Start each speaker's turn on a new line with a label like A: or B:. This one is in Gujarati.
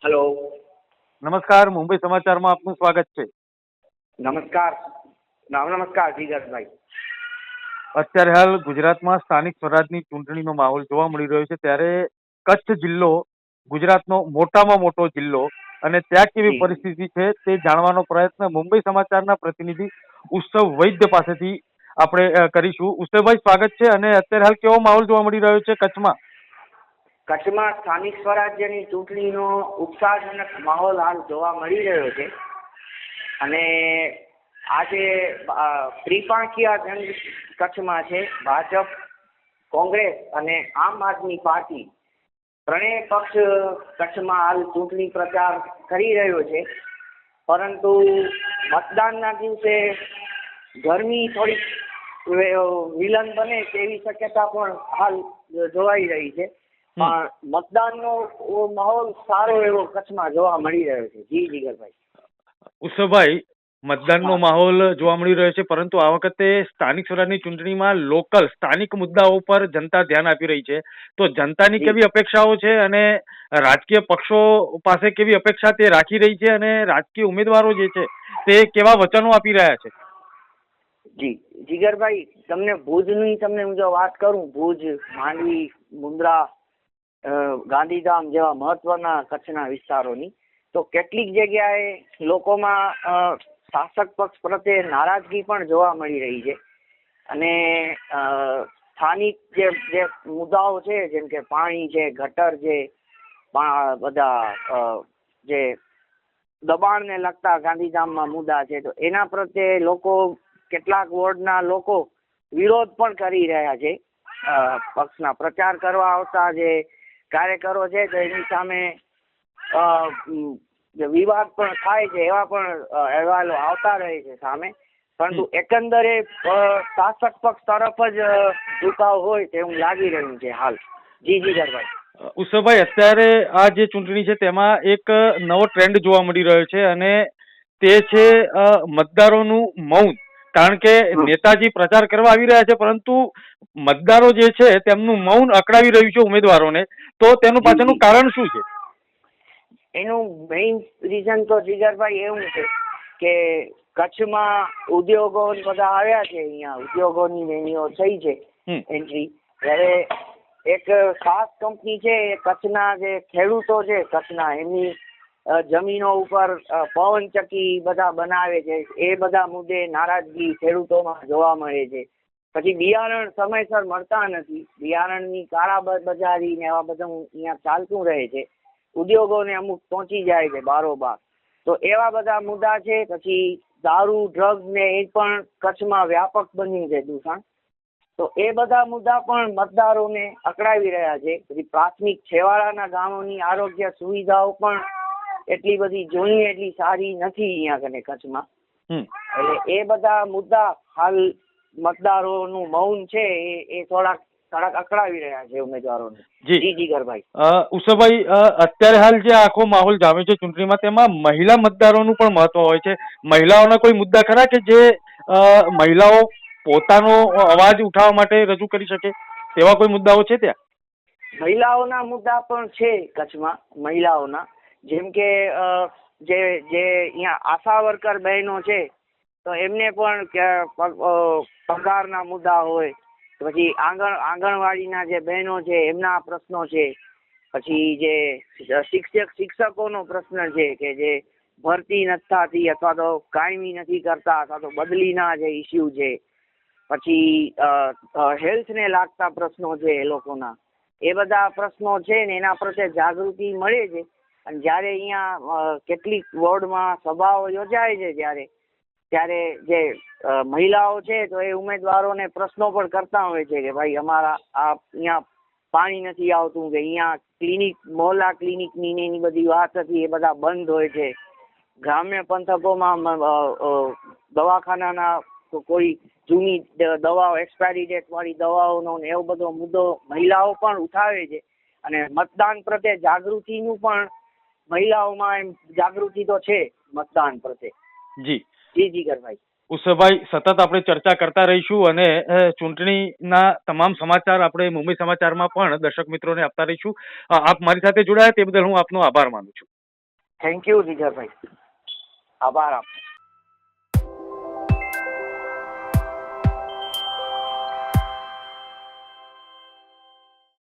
A: હેલો.
B: નમસ્કાર, મુંબઈ સમાચારમાં આપનું સ્વાગત છે.
A: નમસ્કાર. નમસ્કાર જીગરભાઈ.
B: અત્યારે હાલ ગુજરાતમાં સ્થાનિક સ્વરાજની ચૂંટણીનો માહોલ જોવા મળી રહ્યો છે, ત્યારે કચ્છ જિલ્લો ગુજરાતનો મોટામાં મોટો જિલ્લો અને ત્યાં કેવી
A: જી
B: પરિસ્થિતિ છે તે જાણવાનો પ્રયત્ન મુંબઈ સમાચારના પ્રતિનિધિ ઉત્સવ વૈદ્ય પાસેથી આપણે કરીશું. ઉત્સવભાઈ, સ્વાગત છે. અને અત્યારે હાલ કેવો માહોલ જોવા મળી રહ્યો છે કચ્છમાં?
A: કચ્છમાં સ્થાનિક સ્વરાજ્યની ચૂંટણીનો ઉત્સાહજનક માહોલ હાલ જોવા મળી રહ્યો છે અને આજે ત્રિપાંખીય જંગ કચ્છમાં છે. ભાજપ, કોંગ્રેસ અને આમ આદમી પાર્ટી ત્રણેય પક્ષ કચ્છમાં હાલ ચૂંટણી પ્રચાર કરી રહ્યો છે, પરંતુ મતદાનના દિવસે ગરમી થોડીક વિલંબ બને તેવી શક્યતા પણ હાલ જોવાઈ રહી છે. પણ મતદાનનો માહોલ સારો એવો કચ્છમાં જોવા મળી રહ્યો છે. જી જીગરભાઈ.
B: ઉત્સવભાઈ, મતદાનનો માહોલ જોવા મળી રહ્યો છે, પરંતુ આ વખતે સ્થાનિક સ્વરાજની ચૂંટણીમાં લોકલ સ્થાનિક મુદ્દાઓ પર જનતા ધ્યાન આપી રહી છે. તો જનતાની કેવી અપેક્ષાઓ છે અને રાજકીય પક્ષો પાસે કેવી અપેક્ષા તે રાખી રહી છે અને રાજકીય ઉમેદવારો જે છે તે કેવા વચનો આપી રહ્યા છે?
A: જી જીગરભાઈ, તમને હું જો વાત કરું, ભુજ, માંડવી, મુન્દ્રા, ગાંધીધામ જેવા મહત્વના કચ્છના વિસ્તારોની, તો કેટલીક જગ્યાએ લોકોમાં શાસક પક્ષ પ્રત્યે નારાજગી પણ જોવા મળી રહી છે. અને સ્થાનિક જે મુદ્દાઓ છે, જેમ કે પાણી છે, ગટર છે, બધા જે દબાણને લગતા ગાંધીધામમાં મુદ્દા છે, તો એના પ્રત્યે કેટલાક વોર્ડના લોકો વિરોધ પણ કરી રહ્યા છે. પક્ષના પ્રચાર કરવા આવતા જે કાર્યકરો છે, તો એની સામે વિવાદ પણ થાય છે, એવા પણ અહેવાલો આવતા રહે છે સામે. પરંતુ એકંદરે શાસક પક્ષ તરફ જ ઝુકાવ હોય તેવું લાગી રહ્યું છે હાલ. જી જીગરભાઈ.
B: ઉત્સવભાઈ, અત્યારે આ જે ચૂંટણી છે તેમાં એક નવો ટ્રેન્ડ જોવા મળી રહ્યો છે અને તે છે મતદારોનું મૌન. કારણ કે નેતાજી પ્રચાર કરવા આવી રહ્યા છે, પરંતુ મતદારો જે છે તેમનું મૌન અકળાવી રહ્યું છે ઉમેદવારોને. તો તેનું પાછળનું કારણ શું છે?
A: એનું મેઇન રીઝન તો જીગરભાઈ એવું છે કે કચ્છમાં ઉદ્યોગો બધા આવ્યા છે, અહીંયા ઉદ્યોગોની એનીઓ થઈ છે એન્ટ્રી. ત્યારે એક ખાસ કંપની છે, એ કચ્છના જે ખેડૂતો છે કચ્છના, એમની જમીનો ઉપર પવનચક્કી બધા બનાવે છે. એ બધા મુદ્દે નારાજગી ખેડૂતોમાં જોવા મળે છે. પછી બિયારણ સમયસર મળતા નથી, બિયારણની કાળાબજારી ને એવા બધું અહીંયા ચાલતું રહે છે. ઉદ્યોગોને અમુક પહોંચી જાય છે બારોબાર, તો એવા બધા મુદ્દા છે. પછી દારૂ, ડ્રગ્સ ને એ પણ કચ્છમાં વ્યાપક બન્યું છે દૂષણ, તો એ બધા મુદ્દા પણ મતદારોને અકળાવી રહ્યા છે. પછી પ્રાથમિક છેવાડાના ગામોની આરોગ્ય સુવિધાઓ પણ એટલી બધી જોઈએ એટલી સારી નથી અહીંયા કને કચ્છમાં. એટલે એ બધા મુદ્દા હાલ મતદારોનું મૌન છે એ થોડાક અકળાવી રહ્યા છે ઉમેદવારોને. જી જીગરભાઈ.
B: ઉષાભાઈ, અત્યારે હાલ જે આખો માહોલ જામ્યો છે ચૂંટણીમાં, તેમાં મહિલા મતદારોનું પણ મહત્વ હોય છે. મહિલાઓના કોઈ મુદ્દા ખરા કે જે મહિલાઓ પોતાનો અવાજ ઉઠાવવા માટે રજૂ કરી શકે, તેવા કોઈ મુદ્દાઓ છે ત્યાં?
A: મહિલાઓના મુદ્દા પણ છે કચ્છમાં. મહિલાઓના જેમ કે જે અહીંયા આશા વર્કર બહેનો છે, તો એમને પણ પગારના મુદ્દા હોય. પછી આંગણવાડીના જે બહેનો છે એમના પ્રશ્નો છે. પછી જે શિક્ષકોનો પ્રશ્ન છે કે જે ભરતી નથી થતી, અથવા તો કાયમી નથી કરતા, અથવા તો બદલીના જે ઇસ્યુ છે. પછી હેલ્થને લાગતા પ્રશ્નો છે એ લોકોના, એ બધા પ્રશ્નો છે ને એના પ્રત્યે જાગૃતિ મળે છે. અને જ્યારે અહીંયા કેટલીક વોર્ડમાં સભાઓ યોજાય છે, ત્યારે જે મહિલાઓ છે તો એ ઉમેદવારોને પ્રશ્નો પણ કરતા હોય છે કે ભાઈ અમારા અહીંયા પાણી નથી આવતું, કે અહીંયા મોહલ્લા ક્લિનિકની એની બધી વાત હતી, એ બધા બંધ હોય છે. ગ્રામ્ય પંથકોમાં દવાખાનાના કોઈ જૂની દવાઓ, એક્સપાયરી ડેટ વાળી દવાઓનો ને એવો બધો મુદ્દો મહિલાઓ પણ ઉઠાવે છે. અને મતદાન પ્રત્યે જાગૃતિનું પણ મહિલાઓમાં એમ જાગૃતિ તો છે મતદાન પ્રત્યે. જી જીગરભાઈ.
B: ઉષાભાઈ, સતત આપણે ચર્ચા કરતા રહીશું અને ચૂંટણીના તમામ સમાચાર આપણે મુંબઈ સમાચારમાં પણ દર્શક મિત્રોને આપતા રહીશું. આપ મારી સાથે જોડાયા તે બદલ હું આપનો આભાર માનું છું.
A: થેન્ક યુ જીગરભાઈ, આભાર આપનો.